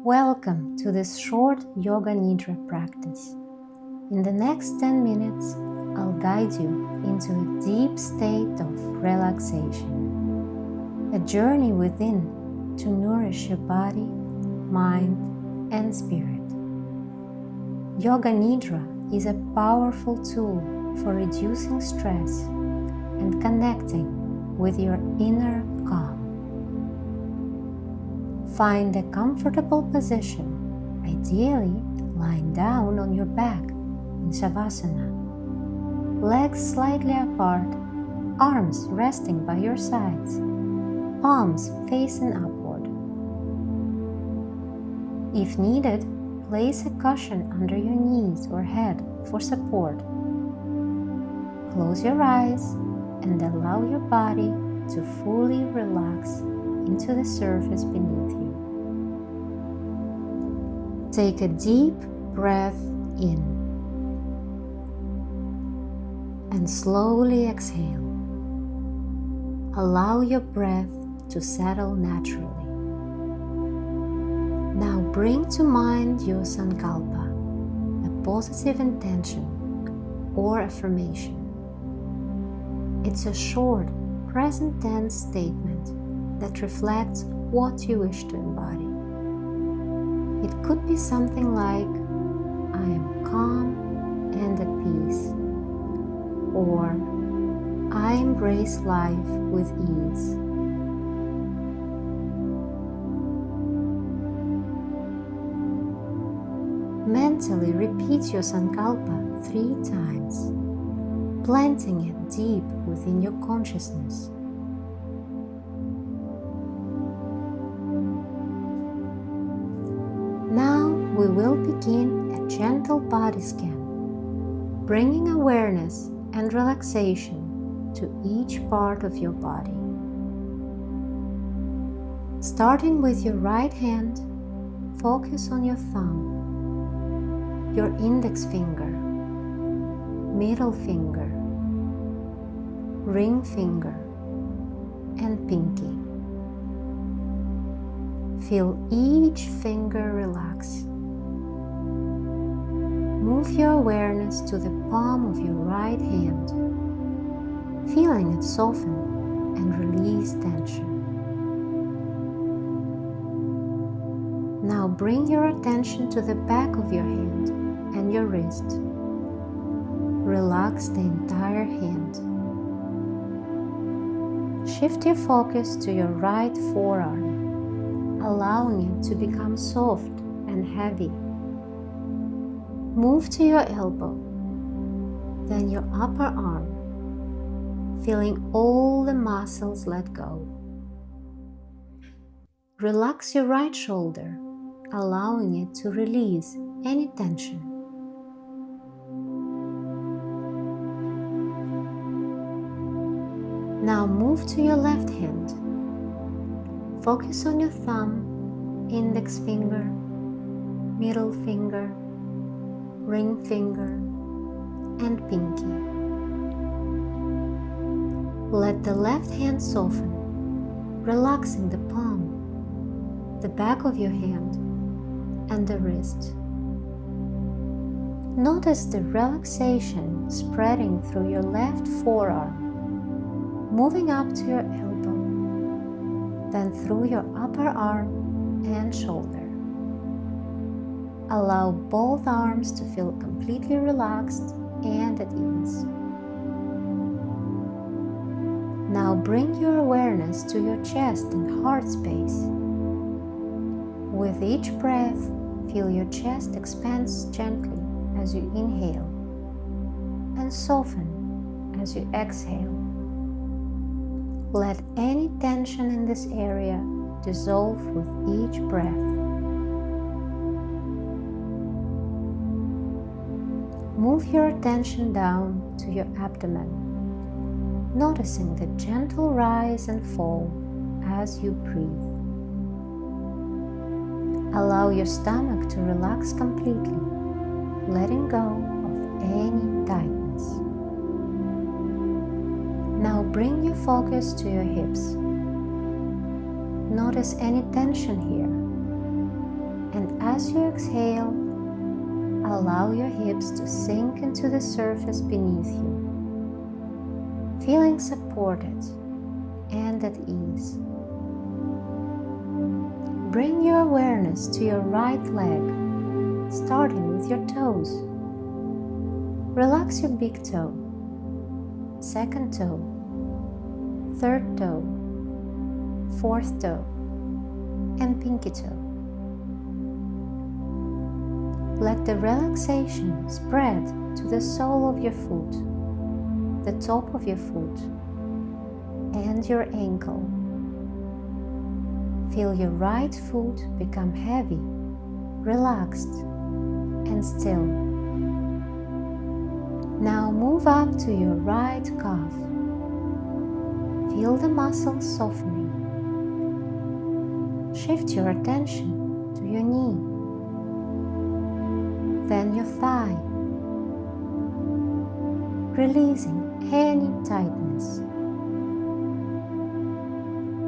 Welcome to this short Yoga Nidra practice. In the next 10 minutes, I'll guide you into a deep state of relaxation, a journey within to nourish your body, mind, and spirit. Yoga Nidra is a powerful tool for reducing stress and connecting with your inner calm. Find a comfortable position, ideally lying down on your back in Shavasana. Legs slightly apart, arms resting by your sides, palms facing upward. If needed, place a cushion under your knees or head for support. Close your eyes and allow your body to fully relax into the surface beneath you. Take a deep breath in and slowly exhale. Allow your breath to settle naturally. Now bring to mind your sankalpa, a positive intention or affirmation. It's a short, present tense statement that reflects what you wish to embody. It could be something like, I am calm and at peace, or I embrace life with ease. Mentally repeat your sankalpa 3 times, planting it deep within your consciousness. Now we will begin a gentle body scan, bringing awareness and relaxation to each part of your body. Starting with your right hand, focus on your thumb, your index finger, middle finger, ring finger, and pinky. Feel each finger relax. Move your awareness to the palm of your right hand, feeling it soften and release tension. Now bring your attention to the back of your hand and your wrist. Relax the entire hand. Shift your focus to your right forearm, allowing it to become soft and heavy. Move to your elbow, then your upper arm, feeling all the muscles let go. Relax your right shoulder, allowing it to release any tension. Now move to your left hand. Focus on your thumb, index finger, middle finger, ring finger, and pinky. Let the left hand soften, relaxing the palm, the back of your hand, and the wrist. Notice the relaxation spreading through your left forearm, moving up to your elbow, then through your upper arm and shoulder. Allow both arms to feel completely relaxed and at ease. Now bring your awareness to your chest and heart space. With each breath, feel your chest expand gently as you inhale and soften as you exhale. Let any tension in this area dissolve with each breath. Move your attention down to your abdomen, noticing the gentle rise and fall as you breathe. Allow your stomach to relax completely, letting go of any tightness. Now bring your focus to your hips. Notice any tension here as you exhale, allow your hips to sink into the surface beneath you, feeling supported and at ease. Bring your awareness to your right leg, starting with your toes. Relax your big toe, second toe, third toe, fourth toe, and pinky toe. Let the relaxation spread to the sole of your foot, the top of your foot, and your ankle. Feel your right foot become heavy, relaxed, and still. Now move up to your right calf. Feel the muscles softening. Shift your attention to your knee, then your thigh, releasing any tightness.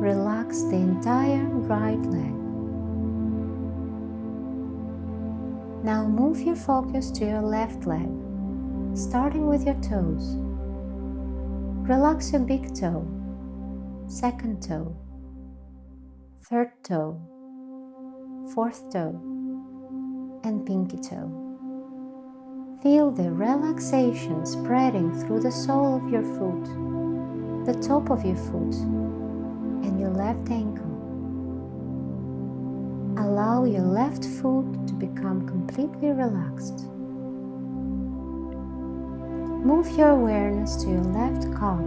Relax the entire right leg. Now move your focus to your left leg, starting with your toes. Relax your big toe, second toe, third toe, fourth toe, and pinky toe. Feel the relaxation spreading through the sole of your foot, the top of your foot, and your left ankle. Allow your left foot to become completely relaxed. Move your awareness to your left calf,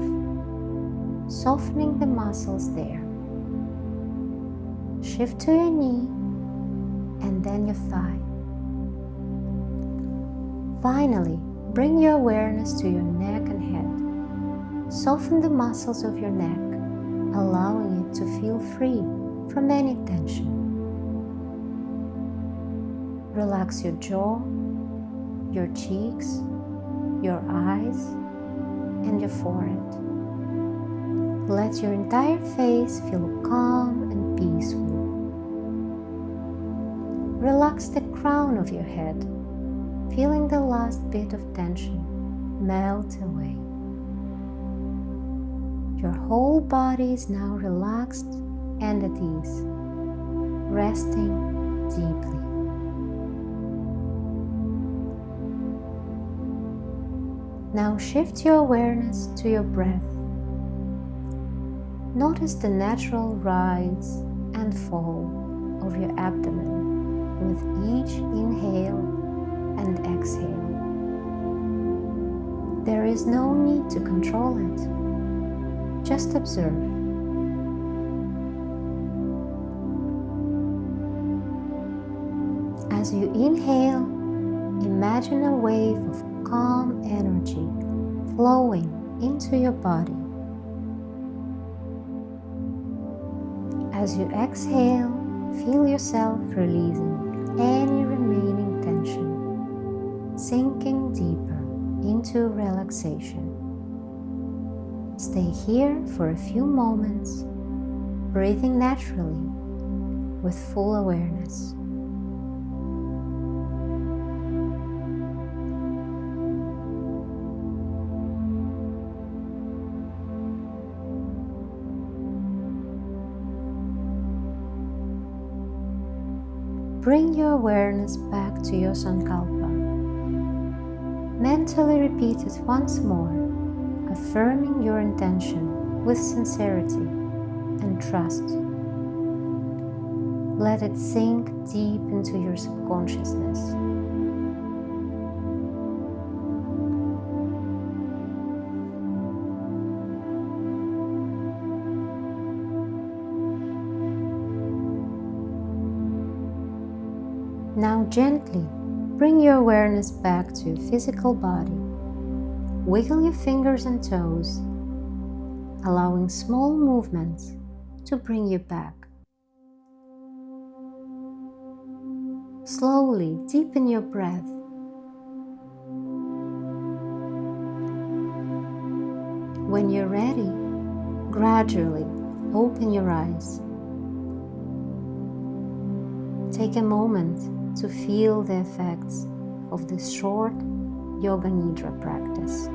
softening the muscles there. Shift to your knee and then your thigh. Finally, bring your awareness to your neck and head. Soften the muscles of your neck, allowing it to feel free from any tension. Relax your jaw, your cheeks, your eyes, and your forehead. Let your entire face feel calm and peaceful. Relax the crown of your head, feeling the last bit of tension melt away. Your whole body is now relaxed and at ease, resting deeply. Now shift your awareness to your breath. Notice the natural rise and fall of your abdomen with each inhale and exhale. There is no need to control it. Just observe. As you inhale, imagine a wave of calm energy flowing into your body. As you exhale, feel yourself releasing any remaining tension, sinking deeper into relaxation. Stay here for a few moments, breathing naturally with full awareness. Bring your awareness back to your sankalpa. Mentally repeat it once more, affirming your intention with sincerity and trust. Let it sink deep into your subconsciousness. Now gently bring your awareness back to your physical body. Wiggle your fingers and toes, allowing small movements to bring you back. Slowly deepen your breath. When you're ready, gradually open your eyes. Take a moment to feel the effects of this short Yoga Nidra practice.